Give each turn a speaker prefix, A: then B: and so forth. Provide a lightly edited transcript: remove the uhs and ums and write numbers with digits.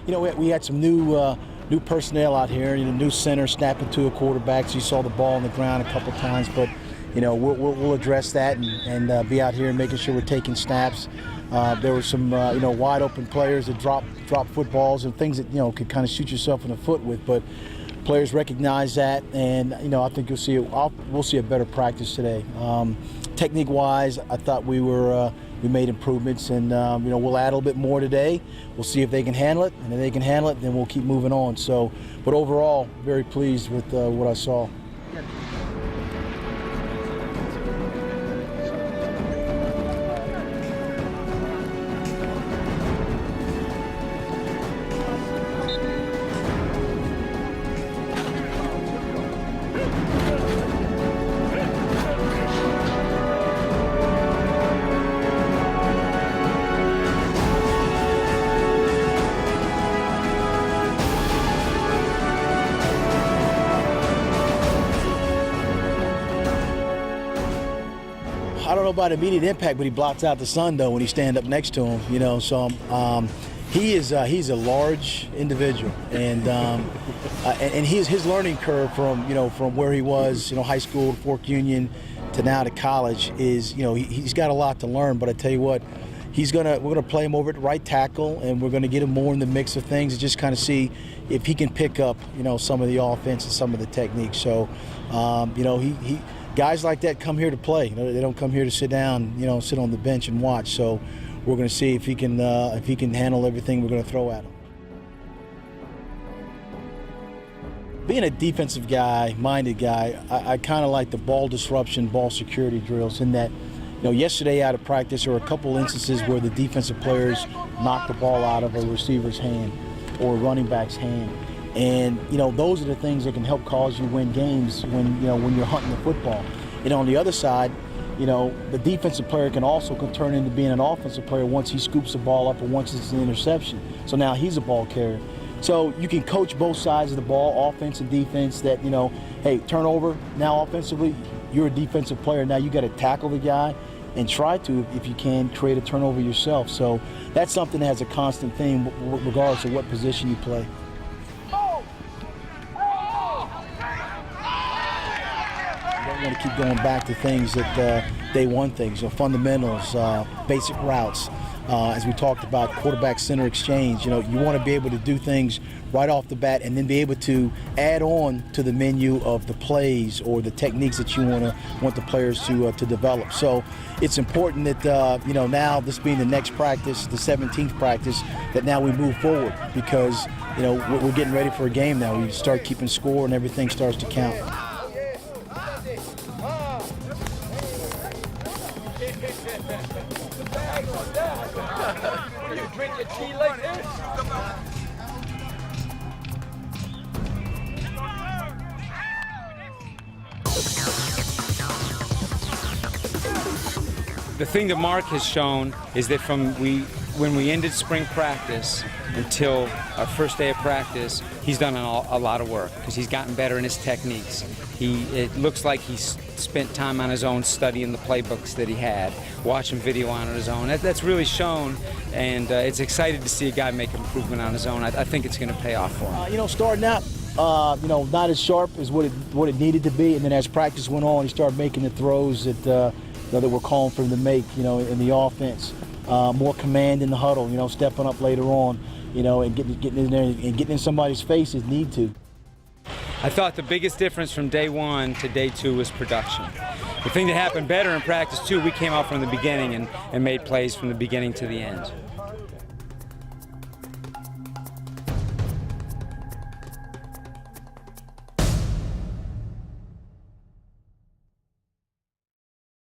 A: You know, we had some new personnel out here. You know, new center snapping to a quarterback. So you saw the ball on the ground a couple times, but you know, we'll address that and be out here and making sure we're taking snaps. There were some you know, wide open players that drop footballs and things that, you know, could kind of shoot yourself in the foot with, but players recognize that, and you know, I think we'll see a better practice today. Technique-wise, I thought we made improvements, and you know, we'll add a little bit more today. We'll see if they can handle it, and if they can handle it, then we'll keep moving on. So, but overall, very pleased with what I saw. I don't know about immediate impact, but he blots out the sun though when he stand up next to him. You know, so he's a large individual, and his learning curve from where he was, you know, high school, Fork Union, to now to college is, you know, he's got a lot to learn. But I tell you what, we're gonna play him over at right tackle, and we're gonna get him more in the mix of things and just kind of see if he can pick up, you know, some of the offense and some of the techniques. So, you know, guys like that come here to play. You know, they don't come here to sit down, you know, sit on the bench and watch. So we're going to see if he can handle everything we're going to throw at him. Being a defensive guy, minded guy, I kind of like the ball disruption, ball security drills. In that, you know, yesterday out of practice, there were a couple instances where the defensive players knocked the ball out of a receiver's hand or a running back's hand. And, you know, those are the things that can help cause you win games when you're hunting the football. And on the other side, you know, the defensive player can turn into being an offensive player once he scoops the ball up or once it's an interception. So now he's a ball carrier. So you can coach both sides of the ball, offense and defense, that, you know, hey, turnover, now offensively, you're a defensive player. Now you got to tackle the guy and try to, if you can, create a turnover yourself. So that's something that has a constant theme regardless of what position you play. I want to keep going back to things that day one things, you know, fundamentals, basic routes. As we talked about, quarterback center exchange. You know, you want to be able to do things right off the bat and then be able to add on to the menu of the plays or the techniques that you want the players to develop. So it's important that you know, now this being the next practice, the 17th practice, that now we move forward, because you know, we're getting ready for a game now. We start keeping score and everything starts to count.
B: You drink your tea like this?
C: The thing that Mark has shown is that when we ended spring practice until our first day of practice, he's done a lot of work because he's gotten better in his techniques. It looks like he's spent time on his own studying the playbooks that he had, watching video on his own. That's really shown, and it's exciting to see a guy make improvement on his own. I think it's going to pay off for him.
A: You know, starting out, you know, not as sharp as what it needed to be, and then as practice went on, he started making the throws that that we're calling for him to make, you know, in the offense. More command in the huddle, you know, stepping up later on, you know, and getting in there and getting in somebody's face if need to.
C: I thought the biggest difference from day one to day two was production. The thing that happened better in practice too, we came out from the beginning and made plays from the beginning to the end.